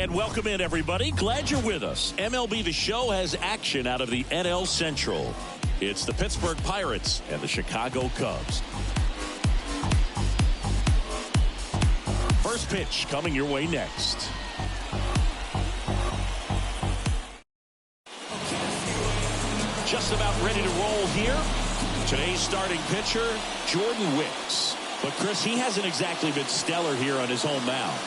And welcome in, everybody. Glad you're with us. MLB The Show has action out of the NL Central. It's the Pittsburgh Pirates and the Chicago Cubs. First pitch coming your way next. Just about ready to roll here. Today's starting pitcher, Jordan Wicks. But, Chris, he hasn't exactly been stellar here on his home mound.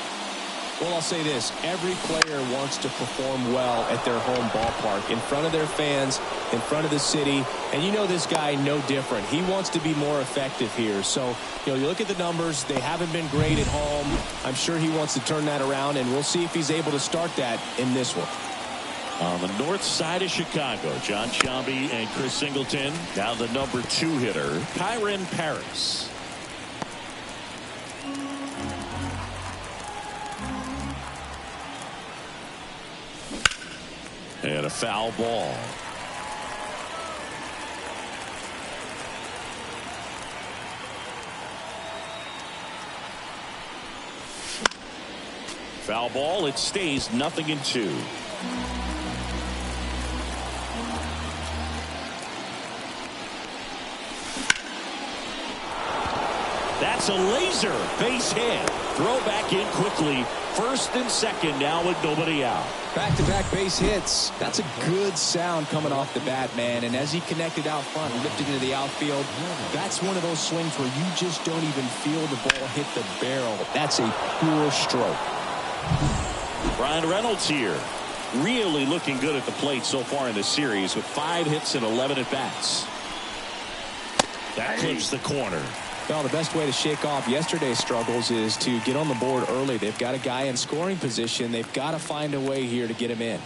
Well, I'll say this. Every player wants to perform well at their home ballpark, in front of their fans, in front of the city. And you know this guy no different. He wants to be more effective here. So, you look at the numbers. They haven't been great at home. I'm sure he wants to turn that around, and we'll see if he's able to start that in this one. On the north side of Chicago, John Sciambi and Chris Singleton. Now the number 2 hitter, Kyren Paris. And a foul ball. Foul ball. It stays 0-2. That's a laser base hit. Throw back in quickly. First and second now with nobody out. Back-to-back base hits. That's a good sound coming off the bat, man. And as he connected out front, lifted into the outfield, that's one of those swings where you just don't even feel the ball hit the barrel. That's a pure stroke. Brian Reynolds here. Really looking good at the plate so far in this series with 5 hits and 11 at-bats. That clips the corner. Well, the best way to shake off yesterday's struggles is to get on the board early. They've got a guy in scoring position. They've got to find a way here to get him in.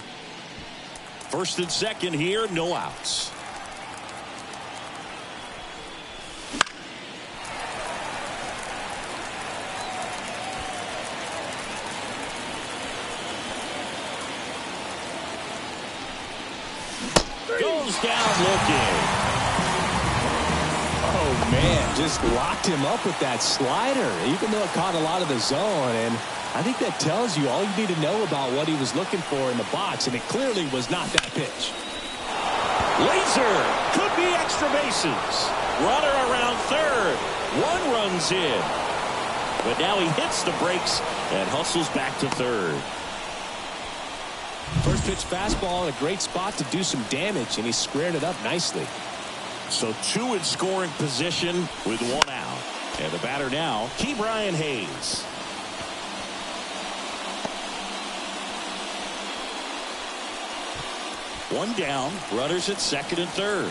First and second here, no outs. Goes down looking. Oh, man, just locked him up with that slider, even though it caught a lot of the zone. And I think that tells you all you need to know about what he was looking for in the box, and it clearly was not that pitch. Laser could be extra bases. Runner around third. 1 runs in. But now he hits the brakes and hustles back to third. First pitch fastball in a great spot to do some damage, and he squared it up nicely. So 2 in scoring position with 1 out. And the batter now, Ke'Bryan Hayes. One down, runners at second and third.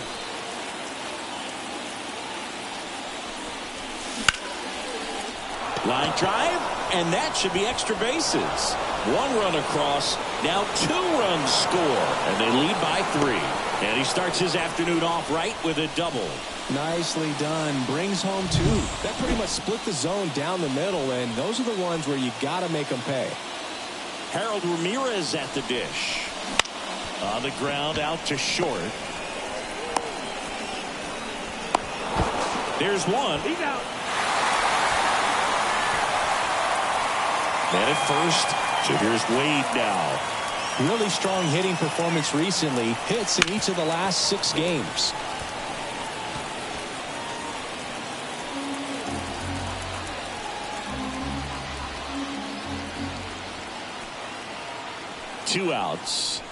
Line drive, and that should be extra bases. 1 run across, now 2 runs score, and they lead by 3. And he starts his afternoon off right with a double. Nicely done. Brings home 2. That pretty much split the zone down the middle, and those are the ones where you got to make them pay. Harold Ramirez at the dish. On the ground out to short. There's one. He's out. Man at first. So here's Wade now. Really strong hitting performance recently. Hits in each of the last 6 games. Two outs.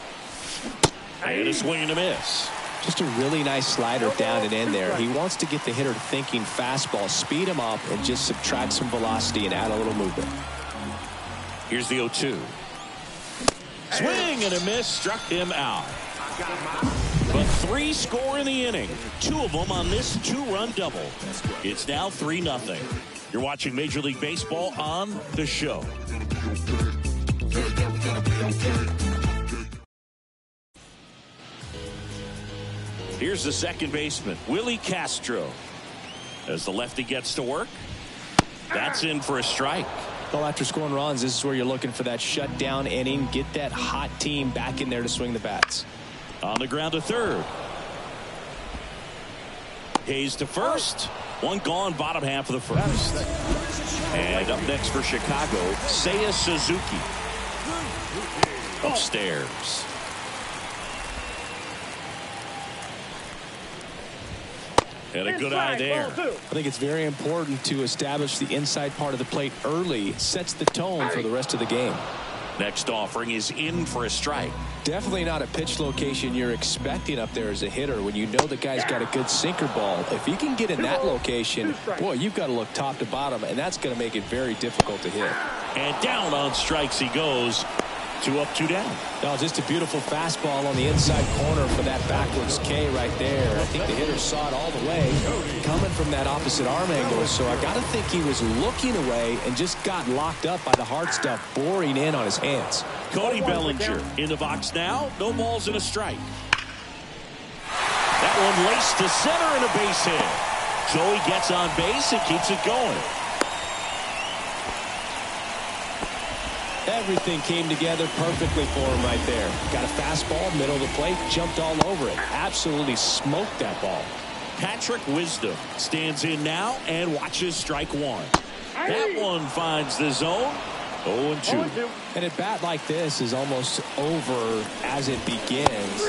And a swing and a miss. Just a really nice slider down and in there. He wants to get the hitter thinking fastball, speed him up, and just subtract some velocity and add a little movement. Here's the 0-2. Swing and a miss, struck him out. But 3 score in the inning. 2 of them on this 2-run double. It's now 3-0. You're watching Major League Baseball on The Show. Here's the second baseman, Willie Castro. As the lefty gets to work, that's in for a strike. Well, after scoring runs, this is where you're looking for that shutdown inning. Get that hot team back in there to swing the bats. On the ground to third. Hayes to first. 1 gone, bottom half of the first. And up next for Chicago, Seiya Suzuki. Upstairs. And a good eye there. I think it's very important to establish the inside part of the plate early. It sets the tone for the rest of the game. Next offering is in for a strike. Definitely not a pitch location you're expecting up there as a hitter when you know the guy's got a good sinker ball. If he can get in that location, boy, you've got to look top to bottom, and that's going to make it very difficult to hit. And down on strikes he goes. 2 up, 2 down. Oh, just a beautiful fastball on the inside corner for that backwards K right there. I think the hitter saw it all the way coming from that opposite arm angle. So I got to think he was looking away and just got locked up by the hard stuff boring in on his hands. Cody Bellinger in the box now. No balls and a strike. That one laced to center and a base hit. Joey gets on base and keeps it going. Everything came together perfectly for him right there. Got a fastball, middle of the plate, jumped all over it. Absolutely smoked that ball. Patrick Wisdom stands in now and watches strike one. That one finds the zone. 0-2. And a bat like this is almost over as it begins.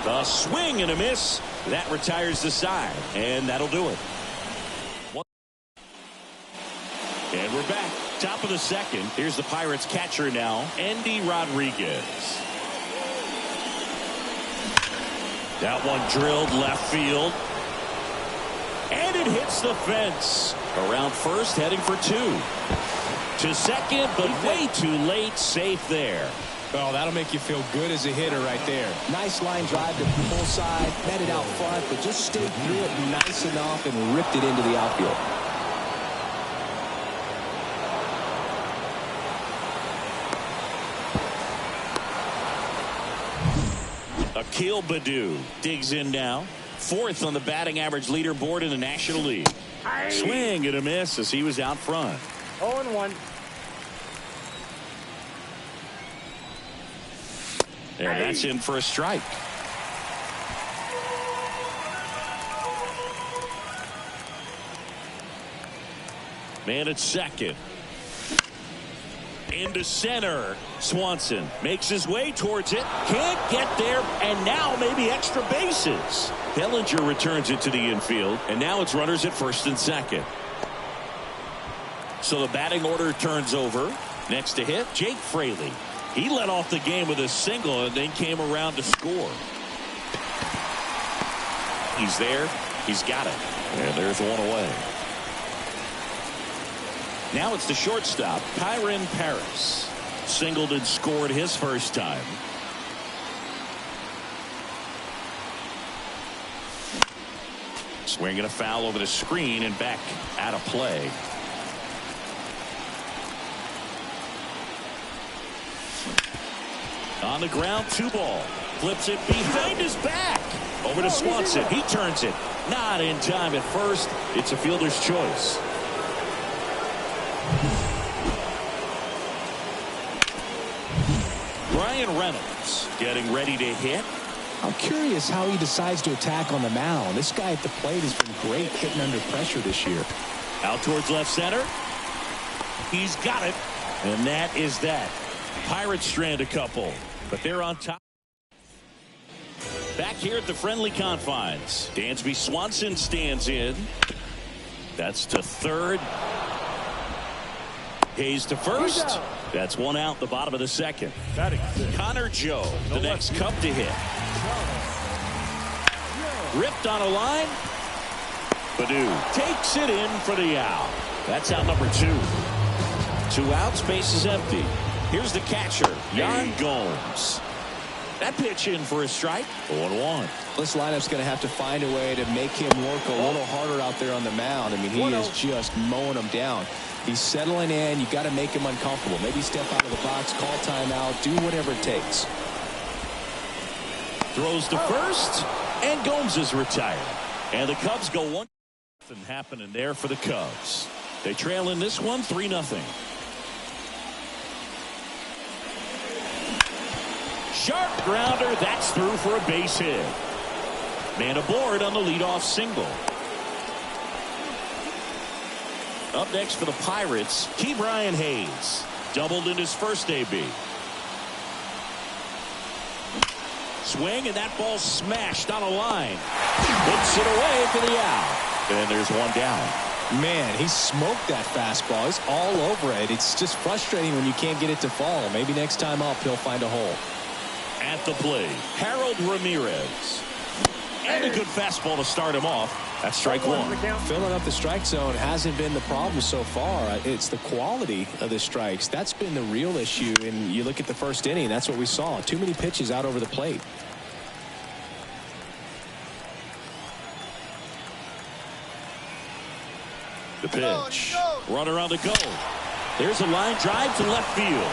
A swing and a miss. That retires the side, and that'll do it. And we're back. Top of the second. Here's the Pirates catcher now, Andy Rodriguez. That one drilled left field. And it hits the fence. Around first, heading for 2. To second, but way too late. Safe there. Oh, that'll make you feel good as a hitter right there. Nice line drive to full side, met it out front, but just stayed through it nice enough and ripped it into the outfield. Akil Baddoo digs in now. 4th on the batting average leaderboard in the National League. Swing and a miss as he was out front. 0-1. And that's in for a strike. Man at second. Into center. Swanson makes his way towards it. Can't get there. And now maybe extra bases. Bellinger returns it to the infield. And now it's runners at first and second. So the batting order turns over. Next to hit, Jake Fraley. He led off the game with a single and then came around to score. He's there. He's got it. And there's one away. Now it's the shortstop, Kyren Paris. Singled and scored his first time. Swinging a foul over the screen and back out of play. On the ground, 2 ball. Flips it behind his back. Over to Swanson. He turns it. Not in time at first. It's a fielder's choice. Brian Reynolds getting ready to hit. I'm curious how he decides to attack on the mound. This guy at the plate has been great hitting under pressure this year. Out towards left center. He's got it. And that is that. Pirates strand a couple, but they're on top. Back here at the friendly confines. Dansby Swanson stands in. That's to third. Hayes to first. That's 1 out, the bottom of the second. Connor Joe, the next Cub to hit. Ripped on a line. Baddoo takes it in for the out. That's out number 2. 2 outs, base is empty. Here's the catcher, Yan Gomes. That pitch in for a strike. 0-1. This lineup's going to have to find a way to make him work a little harder out there on the mound. I mean, he is just mowing them down. He's settling in. You got to make him uncomfortable. Maybe step out of the box, call timeout, do whatever it takes. Throws to first, and Gomes is retired. And the Cubs go 1. Nothing happening there for the Cubs. They trail in this one 3-0. Sharp grounder. That's through for a base hit. Man aboard on the leadoff single. Up next for the Pirates, Ke'Bryan Hayes. Doubled in his first AB. swing, and that ball smashed on a line. Puts it away for the out. And there's one down. Man, he smoked that fastball. He's all over it. It's just frustrating when you can't get it to fall. Maybe next time up he'll find a hole. At the plate, Harold Ramirez. And a good fastball to start him off. That's strike one. Filling up the strike zone hasn't been the problem so far. It's the quality of the strikes. That's been the real issue. And you look at the first inning, that's what we saw. Too many pitches out over the plate. The pitch. Runner on the go. There's a line drive to left field.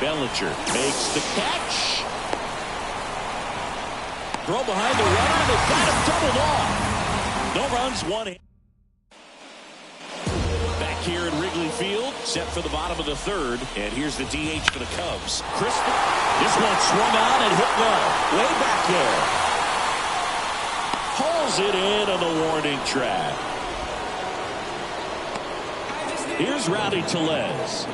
Bellinger makes the catch. Throw behind the runner. They've got him doubled off. No runs, one hit. Back here at Wrigley Field, set for the bottom of the third. And here's the DH for the Cubs. Crispin. This one swung on and hit well. Way back there. Hauls it in on the warning track. Here's Rowdy Tellez.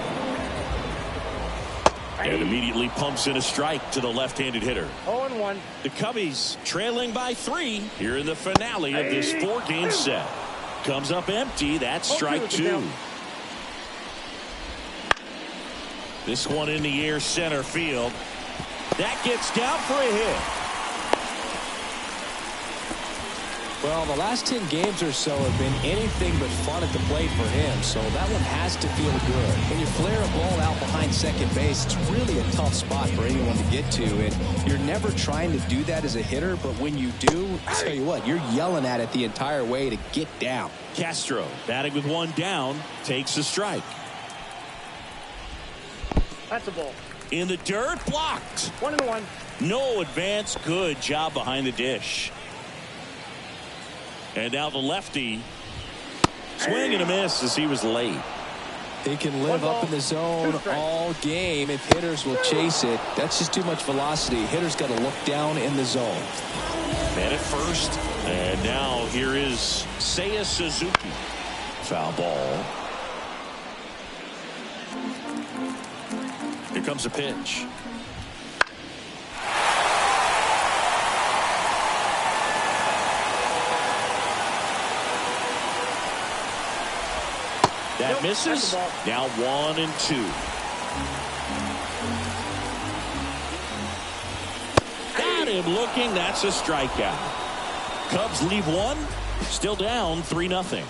And immediately pumps in a strike to the left-handed hitter. 0-1. The Cubbies trailing by 3 here in the finale of this 4-game set. Comes up empty. That's strike 2. This one in the air, center field. That gets down for a hit. Well, the last 10 games or so have been anything but fun at the plate for him, so that one has to feel good. When you flare a ball out behind second base, it's really a tough spot for anyone to get to, and you're never trying to do that as a hitter, but when you do, I'll tell you what, you're yelling at it the entire way to get down. Castro, batting with one down, takes a strike. That's a ball. In the dirt, blocked. 1-1. No advance, good job behind the dish. And now the lefty. Swing and a miss as he was late. He can live up in the zone all game if hitters will chase it. That's just too much velocity. Hitters got to look down in the zone. Man at first. And now here is Seiya Suzuki. Foul ball. Here comes a pitch. That misses. Now 1-2. Got him looking. That's a strikeout. Cubs leave one. Still down 3-0.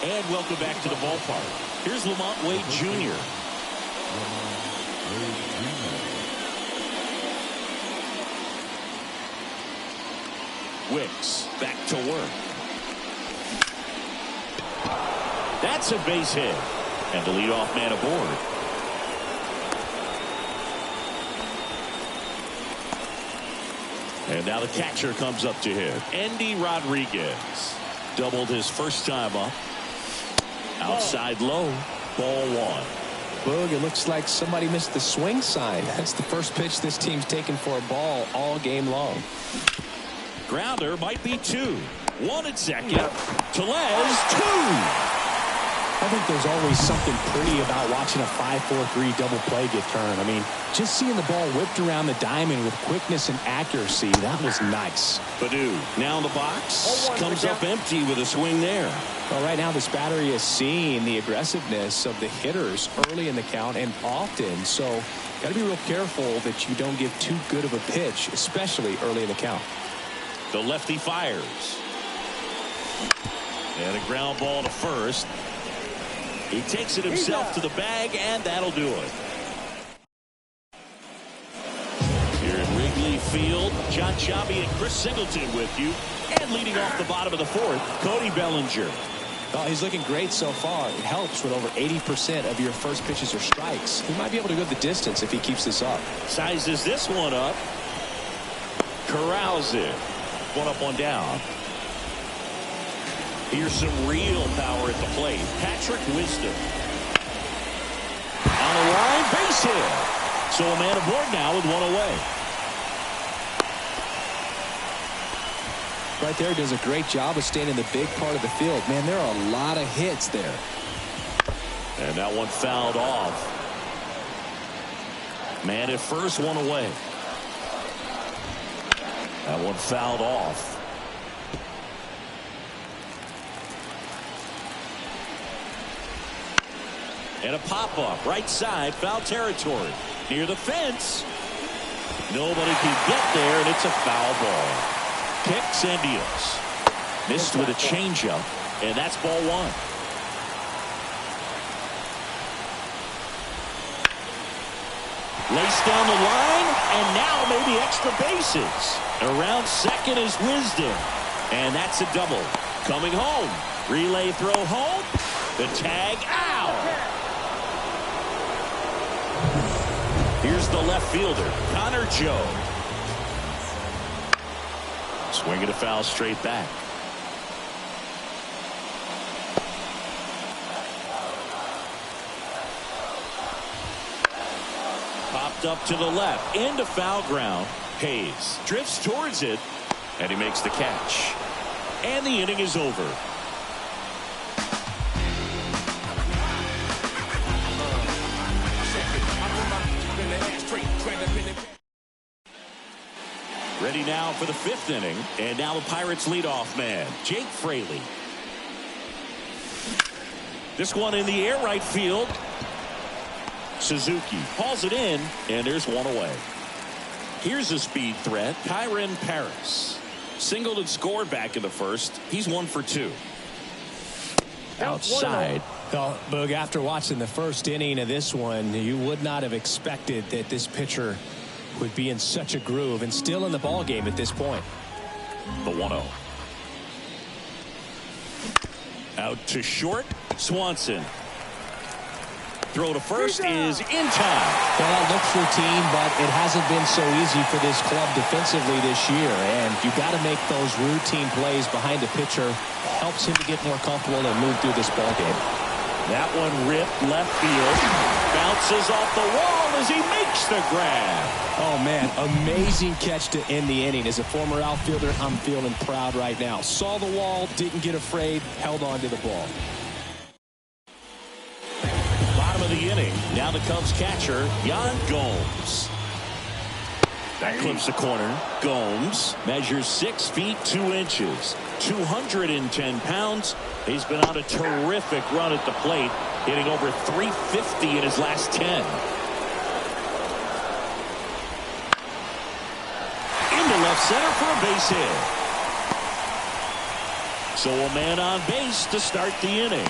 And welcome back to the ballpark. Here's Lamont Wade Jr. Wicks back to work. That's a base hit. And the leadoff man aboard. And now the catcher comes up to hit. Endy Rodriguez. Doubled his first time up. Outside low. Ball 1. Boog, it looks like somebody missed the swing sign. That's the first pitch this team's taken for a ball all game long. Grounder might be 2. 1 at second. Tellez 2. I think there's always something pretty about watching a 5-4-3 double play get turned. I mean, just seeing the ball whipped around the diamond with quickness and accuracy, that was nice. Baddoo now in the box. Comes up empty with a swing there. Well, right now this battery is seeing the aggressiveness of the hitters early in the count and often. So got to be real careful that you don't give too good of a pitch, especially early in the count. The lefty fires. And a ground ball to first. He takes it himself to the bag, and that'll do it. Here at Wrigley Field, John Chabi and Chris Singleton with you. And leading off the bottom of the 4th, Cody Bellinger. Oh, he's looking great so far. It helps when over 80% of your first pitches are strikes. He might be able to go the distance if he keeps this up. Sizes this one up. Corrals it. 1 up, 1 down. Here's some real power at the plate. Patrick Wisdom. On the line, base hit. So a man aboard now with 1 away. right there does a great job of staying in the big part of the field. Man, there are a lot of hits there. And that one fouled off. Man at first, one away. That one fouled off. And a pop-up, right side, foul territory. Near the fence. Nobody can get there, and it's a foul ball. Kicks and deals. Missed with a changeup, and that's ball one. Laced down the line, and now maybe extra bases. Around second is Wisdom, and that's a double. Coming home. Relay throw home. The tag out. Here's the left fielder, Connor Joe. Swinging a foul straight back. Popped up to the left, into foul ground. Hayes drifts towards it, and he makes the catch. And the inning is over. Ready now for the fifth inning, and now the Pirates leadoff man, Jake Fraley. This one in the air right field. Suzuki hauls it in, and there's one away. Here's a speed threat, Kyren Paris. Singled and scored back in the first. He's 1 for 2. Outside. Well, Boog, after watching the first inning of this one, you would not have expected that this pitcher would be in such a groove and still in the ball game at this point. The 1-0. Out to short, Swanson. Throw to first is in time. Well, that looks routine, but it hasn't been so easy for this club defensively this year. And you've got to make those routine plays behind the pitcher. Helps him to get more comfortable and move through this ball game. That one ripped left field. Bounces off the wall as he makes the grab. Oh, man, amazing catch to end the inning. As a former outfielder, I'm feeling proud right now. Saw the wall, didn't get afraid, held on to the ball. Bottom of the inning. Now the Cubs catcher, Yan Gomes. That clips the corner. Gomes measures 6 feet 2 inches. 210 pounds. He's been on a terrific run at the plate, hitting over 350 in his last 10. Into left center for a base hit. So a man on base to start the inning.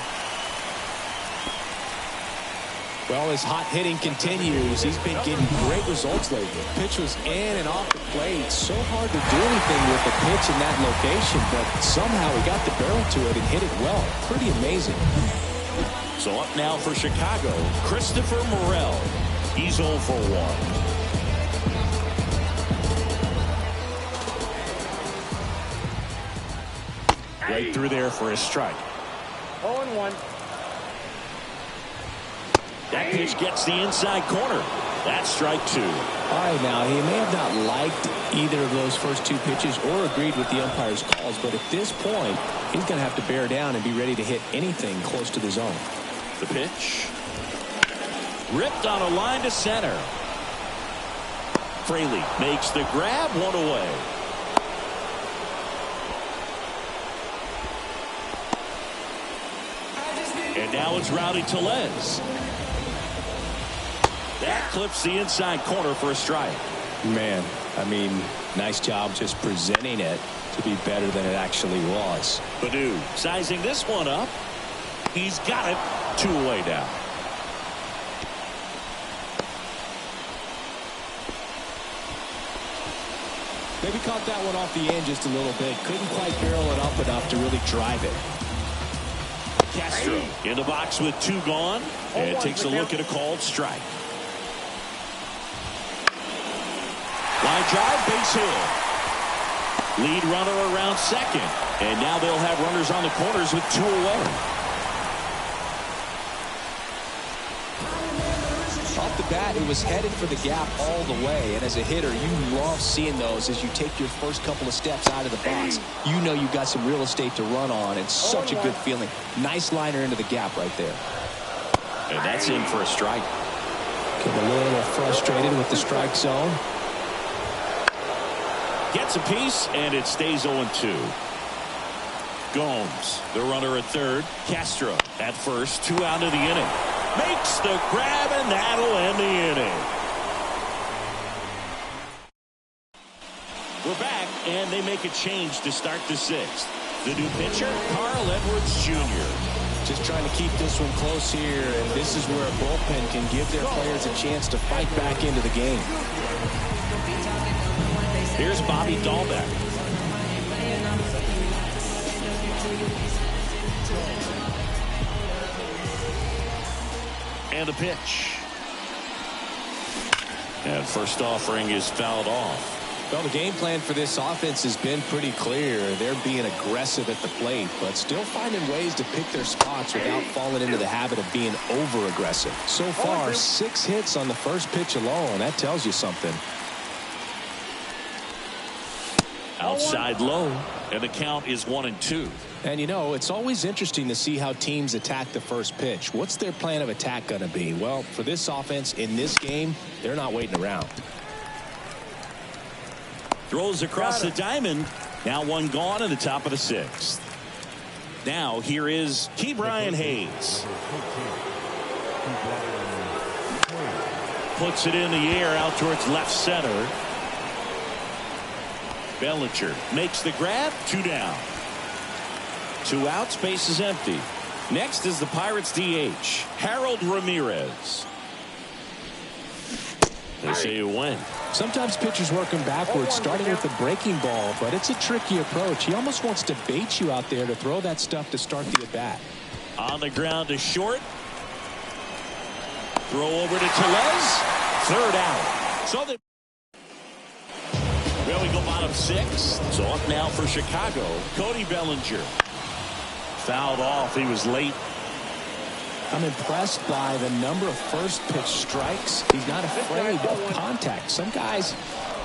Well, as hot hitting continues, he's been getting great results lately. Pitch was in and off the plate. So hard to do anything with the pitch in that location, but somehow he got the barrel to it and hit it well. Pretty amazing. So up now for Chicago, Christopher Morel. He's 0 for 1. Right through there for a strike. 0-1. That pitch gets the inside corner. That's strike 2. All right, now, he may have not liked either of those first 2 pitches or agreed with the umpire's calls, but at this point, he's going to have to bear down and be ready to hit anything close to the zone. The pitch. Ripped on a line to center. Fraley makes the grab, 1 away. And now it's Rowdy Tellez. That clips the inside corner for a strike. Man, I mean, nice job just presenting it to be better than it actually was. Baду sizing this one up. He's got it. 2 away now. Maybe caught that one off the end just a little bit. Couldn't quite barrel it up enough to really drive it. Castro in the box with 2 gone. And takes a look at a called strike. Line drive, base hit. Lead runner around second. And now they'll have runners on the corners with 2 away. Off the bat, it was headed for the gap all the way. And as a hitter, you love seeing those as you take your first couple of steps out of the box. You know you've got some real estate to run on, and such a good feeling. Nice liner into the gap right there. And that's in for a strike. Get a little frustrated with the strike zone. Gets a piece, and it stays 0-2. Gomes, the runner at third. Castro at first. 2 out of the inning. Makes the grab, and that'll end the inning. We're back, and they make a change to start the 6th. The new pitcher, Carl Edwards Jr. Just trying to keep this one close here, and this is where a bullpen can give their players a chance to fight back into the game. Here's Bobby Dahlbeck. And the pitch. And first offering is fouled off. Well, the game plan for this offense has been pretty clear. They're being aggressive at the plate, but still finding ways to pick their spots without falling into the habit of being over-aggressive. So far, 6 hits on the first pitch alone. That tells you something. Outside low, and the count is 1-2. And, you know, it's always interesting to see how teams attack the first pitch. What's their plan of attack going to be? Well, for this offense in this game, they're not waiting around. Throws across the diamond. Now 1 gone in the top of the 6th. Now here is Ke'Bryan Hayes. Puts it in the air out towards left center. Bellinger makes the grab. 2 down. 2 outs. Base is empty. Next is the Pirates DH, Harold Ramirez. They say a win. Sometimes pitchers work him backwards, starting with the breaking ball, but it's a tricky approach. He almost wants to bait you out there to throw that stuff to start the at-bat. On the ground to short. Throw over to Tellez. 3rd out. So well, we go bottom 6th. So up now for Chicago, Cody Bellinger. Fouled off. He was late. I'm impressed by the number of first pitch strikes. He's not afraid of contact. Some guys,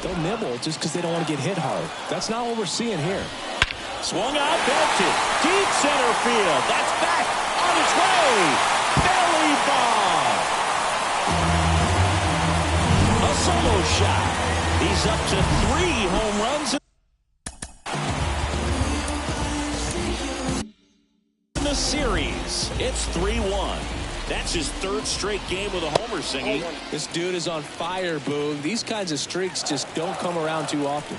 they'll nibble just because they don't want to get hit hard. That's not what we're seeing here. Swung out, belted. Deep center field. That's back on its way. Belly ball. A solo shot. He's up to 3 home runs in the series. It's 3-1. That's his 3rd straight game with a homer singing. This dude is on fire, Boog. These kinds of streaks just don't come around too often.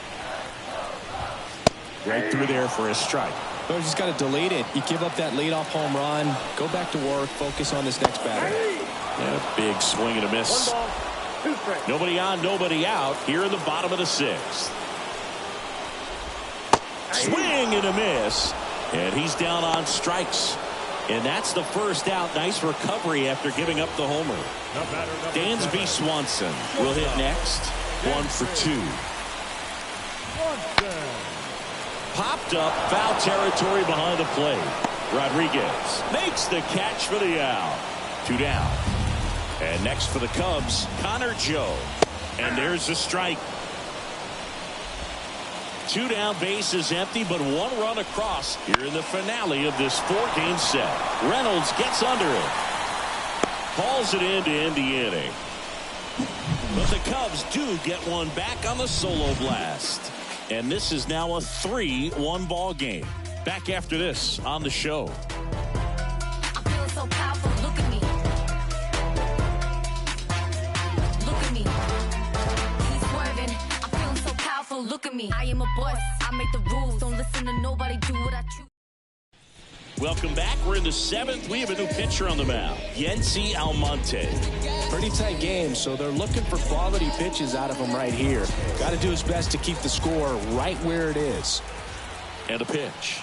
Right through there for a strike. But you just got to delete it. You give up that leadoff home run. Go back to work. Focus on this next batter. Yeah, big swing and a miss. Nobody on, nobody out here in the bottom of the 6th. Swing and a miss. And he's down on strikes. And that's the 1st out. Nice recovery after giving up the homer. Dansby Swanson will hit next. 1 for 2. Popped up, foul territory behind the plate. Rodriguez makes the catch for the out. 2 down. And next for the Cubs, Connor Joe. And there's a strike. 2 down, base is empty, but 1 run across here in the finale of this 4-game set. Reynolds gets under it. Hauls it in to end the inning. But the Cubs do get one back on the solo blast. And this is now a 3-1 ball game. Back after this on the show. I'm feeling so powerful. Look at me. Look at me. He's swerving. I'm feeling so powerful. Look at me. I am a boss. I make the rules. Don't listen to nobody. Do what I choose. Welcome back. We're in the 7th. We have a new pitcher on the mound, Yency Almonte. Pretty tight game, so they're looking for quality pitches out of him right here. Got to do his best to keep the score right where it is. And a pitch.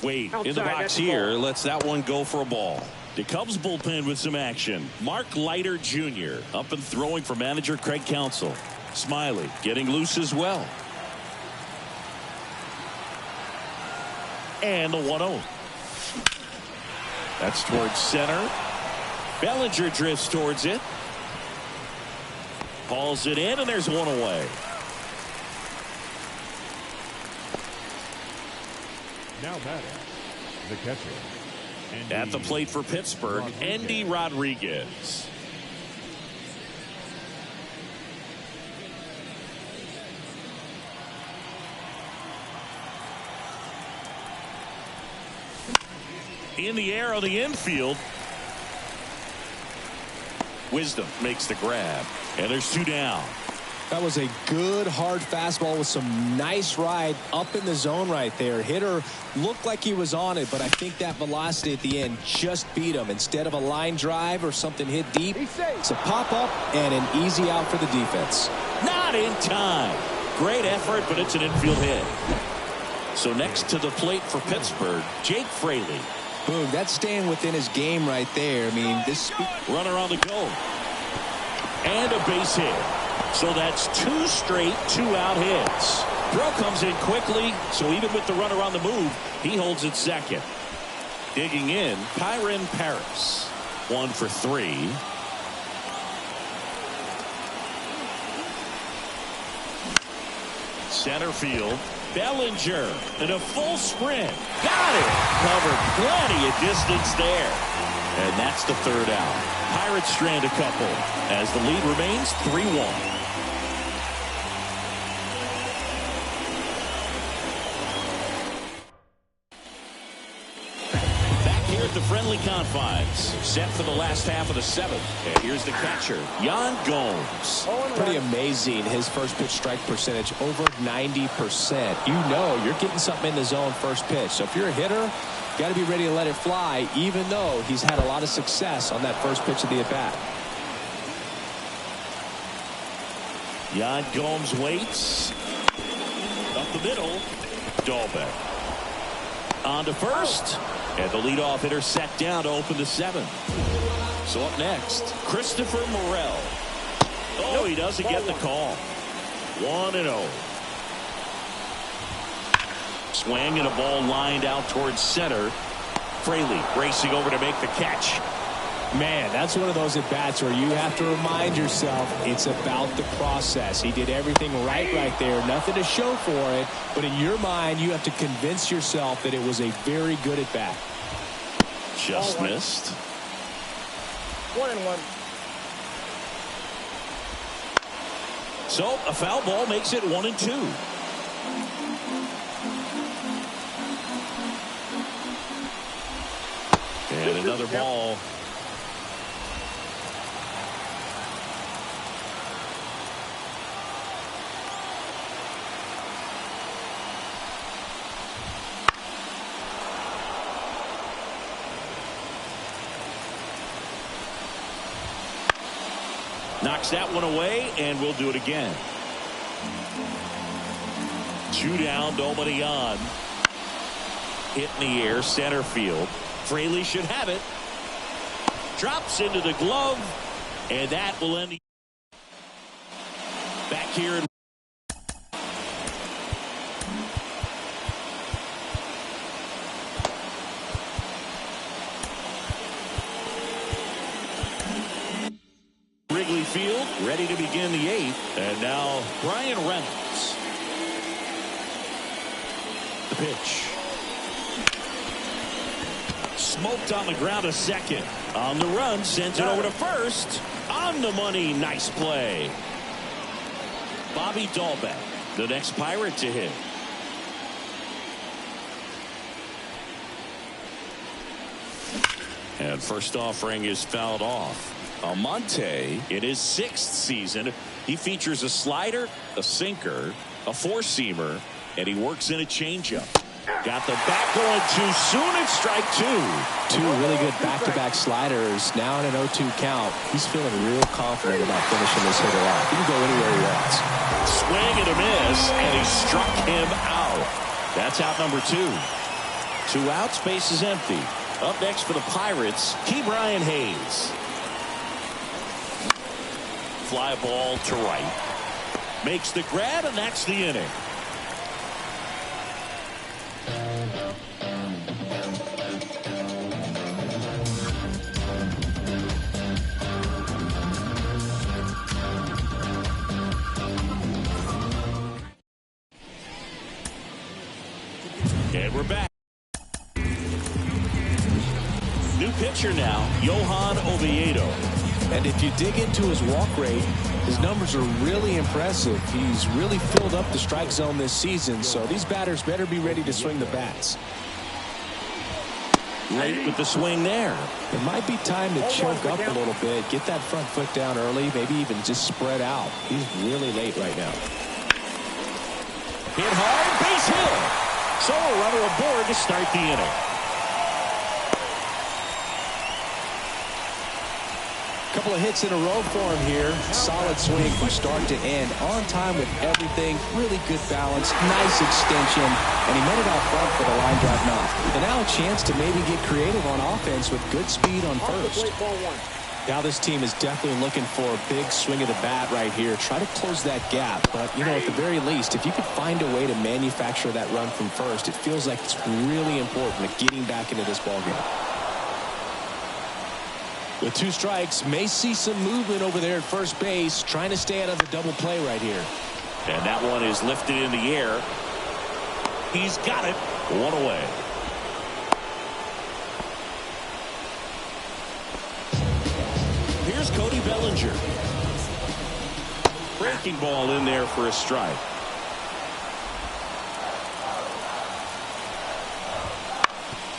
Wade in the box here. Lets that one go for a ball. The Cubs bullpen with some action. Mark Leiter Jr. up and throwing for manager Craig Counsell. Smiley getting loose as well. And the 1-0. That's towards center. Bellinger drifts towards it. Hauls it in, and there's one away. Now batting, the catcher. At the plate for Pittsburgh, Andy Rodriguez. In the air on the infield. Wisdom makes the grab, and there's two down. That was a good hard fastball with some nice ride up in the zone right there. Hitter looked like he was on it, but I think that velocity at the end just beat him. Instead of a line drive or something hit deep, it's a pop up and an easy out for the defense. Not in time. Great effort, but it's an infield hit. So next to the plate for Pittsburgh, Jake Fraley. Boom, that's staying within his game right there. I mean, this runner on the go. And a base hit. So that's two straight two-out hits. Throw comes in quickly, so even with the runner on the move, he holds it second. Digging in, Kyren Paris. 1 for 3. Center field, Bellinger in a full sprint. Got it. Covered plenty of distance there. And that's the third out. Pirates strand a couple as the lead remains 3-1. The friendly confines set for the last half of the 7th. And here's the catcher, Yan Gomes. Pretty amazing, his first pitch strike percentage over 90%. You know you're getting something in the zone first pitch. So if you're a hitter, you got to be ready to let it fly, even though he's had a lot of success on that first pitch of the at-bat. Yan Gomes waits. Up the middle, Dahlbeck. On to first. And the leadoff hitter set down to open the 7th. So up next, Christopher Morel. Oh, he doesn't get the call. 1-0. Swing and a ball lined out towards center. Fraley racing over to make the catch. Man, that's one of those at-bats where you have to remind yourself it's about the process. He did everything right there. Nothing to show for it. But in your mind, you have to convince yourself that it was a very good at-bat. Just missed. 1-1. So a foul ball makes it 1-2. And another ball. Knocks that one away, and we'll do it again. 2 down, nobody on. Hit in the air, center field. Fraley should have it. Drops into the glove, and that will end. Back here in Wrigley Field, ready to begin the 8th. And now Brian Reynolds. The pitch. Smoked on the ground a second. On the run, sends it over to first. On the money, nice play. Bobby Dahlbeck, the next Pirate to hit. And first offering is fouled off. Almonte, in his 6th season, he features a slider, a sinker, a 4-seamer, and he works in a changeup. Got the bat going too soon, and strike 2. 2 really good back-to-back sliders. Now in an 0-2 count. He's feeling real confident about finishing this hitter out. He can go anywhere he wants. Swing and a miss, and he struck him out. That's out number 2. 2 outs, base is empty. Up next for the Pirates, Ke'Bryan Hayes. Fly ball to right. Makes the grab, and that's the inning. We're back. New pitcher now, Johan Oviedo. And if you dig into his walk rate, his numbers are really impressive. He's really filled up the strike zone this season, so these batters better be ready to swing the bats. Late with the swing there. It might be time to choke up a little bit, get that front foot down early, maybe even just spread out. He's really late right now. Hit hard, base hit. So a runner aboard to start the inning. Couple of hits in a row for him here. Solid swing from start to end. On time with everything. Really good balance. Nice extension. And he met it out front for the line drive knock. And now a chance to maybe get creative on offense with good speed on first. Now this team is definitely looking for a big swing of the bat right here. Try to close that gap. But, you know, at the very least, if you could find a way to manufacture that run from first, it feels like it's really important to getting back into this ballgame. With 2 strikes, may see some movement over there at first base, trying to stay out of the double play right here. And that one is lifted in the air. He's got it. 1 away. Here's Cody Bellinger. Breaking ball in there for a strike.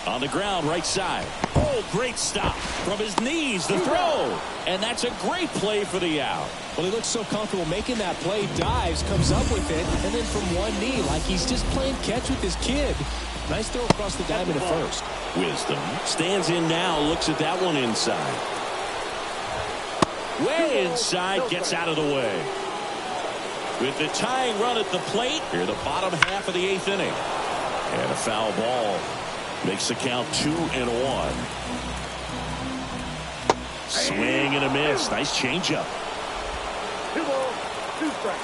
On the ground, right side. Oh, great stop. From his knees, the throw. And that's a great play for the out. Well, he looks so comfortable making that play. Dives, comes up with it, and then from one knee, like he's just playing catch with his kid. Nice throw across the diamond to first. Wisdom stands in now, looks at that one inside. Way inside, gets out of the way. With the tying run at the plate, here the bottom half of the 8th inning. And a foul ball. Makes the count 2-1. Swing and a miss. Nice changeup. 2 balls, 2 strikes.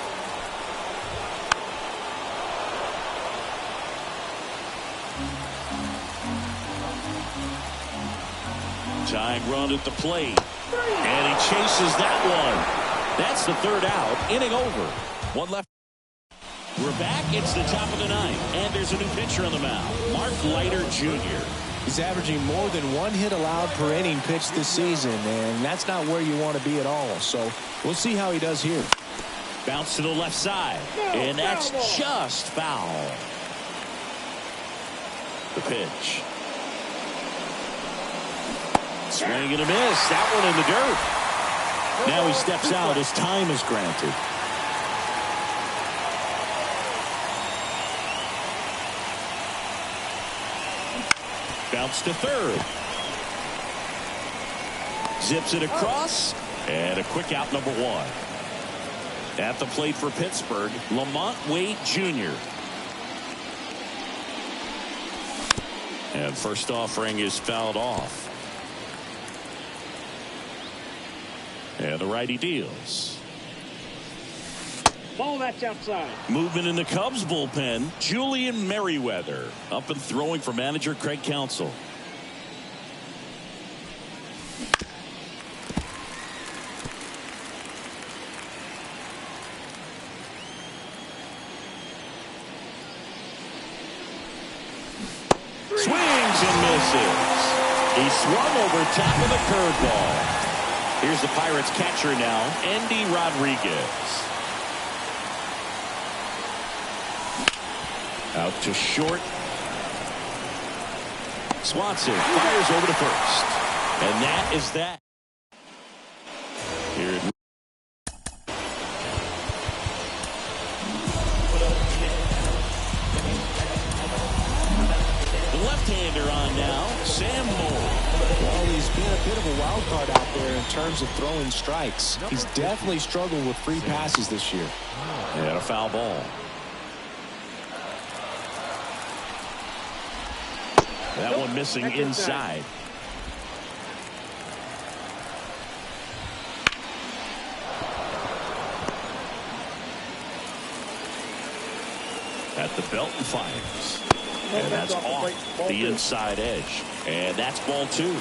Tying run at the plate. And he chases that one. That's the 3rd out. Inning over. 1 left. We're back. It's the top of the 9th. And there's a new pitcher on the mound. Mark Leiter Jr. He's averaging more than 1 hit allowed per inning pitched this season, and that's not where you want to be at all. So we'll see how he does here. Bounce to the left side. And that's just foul. The pitch. Swing and a miss. That one in the dirt. Now he steps out as time is granted. Bounce to 3rd. Zips it across. And a quick out, number 1. At the plate for Pittsburgh, Lamont Wade Jr. And first offering is fouled off. And the righty deals. Ball, that's outside. Movement in the Cubs bullpen. Julian Merriweather up and throwing for manager Craig Counsell. Swings and misses. He swung over top of the curveball. Here's the Pirates catcher now, Andy Rodriguez. Out to short. Swanson fires over to first. And that is that. Here it the left-hander on now, Sam Moore. Well, he's been a bit of a wild card out there in terms of throwing strikes. He's definitely struggled with free passes this year. And a foul ball. That one missing inside. At the belt and fires. And that's off the inside edge. And that's ball 2.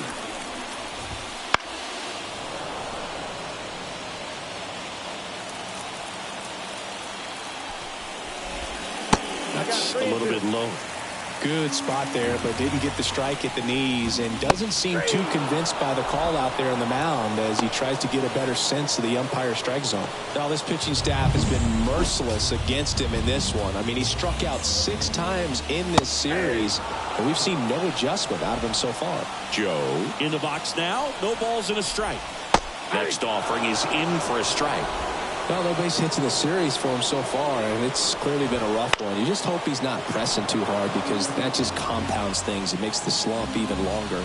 That's a little bit low. Good spot there, but didn't get the strike at the knees, and doesn't seem too convinced by the call out there on the mound as he tries to get a better sense of the umpire strike zone. Now, this pitching staff has been merciless against him in this one. I mean, he struck out 6 times in this series, and we've seen no adjustment out of him so far. Joe in the box now. No balls and a strike. Next offering is in for a strike. Well, no base hits in the series for him so far, and it's clearly been a rough one. You just hope he's not pressing too hard because that just compounds things. It makes the slump even longer.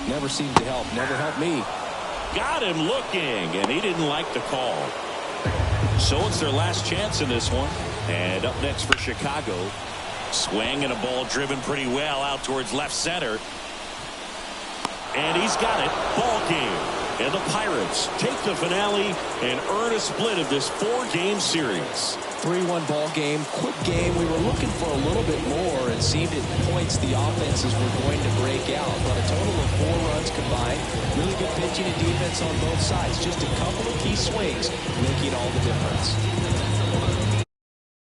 Never seemed to help. Never helped me. Got him looking, and he didn't like the call. So it's their last chance in this one. And up next for Chicago, swing and a ball driven pretty well out towards left center. And he's got it. Ball game. And the Pirates take the finale and earn a split of this 4-game series. 3-1 ball game, quick game. We were looking for a little bit more. It seemed at points the offenses were going to break out, but a total of 4 runs combined. Really good pitching and defense on both sides. Just a couple of key swings making all the difference.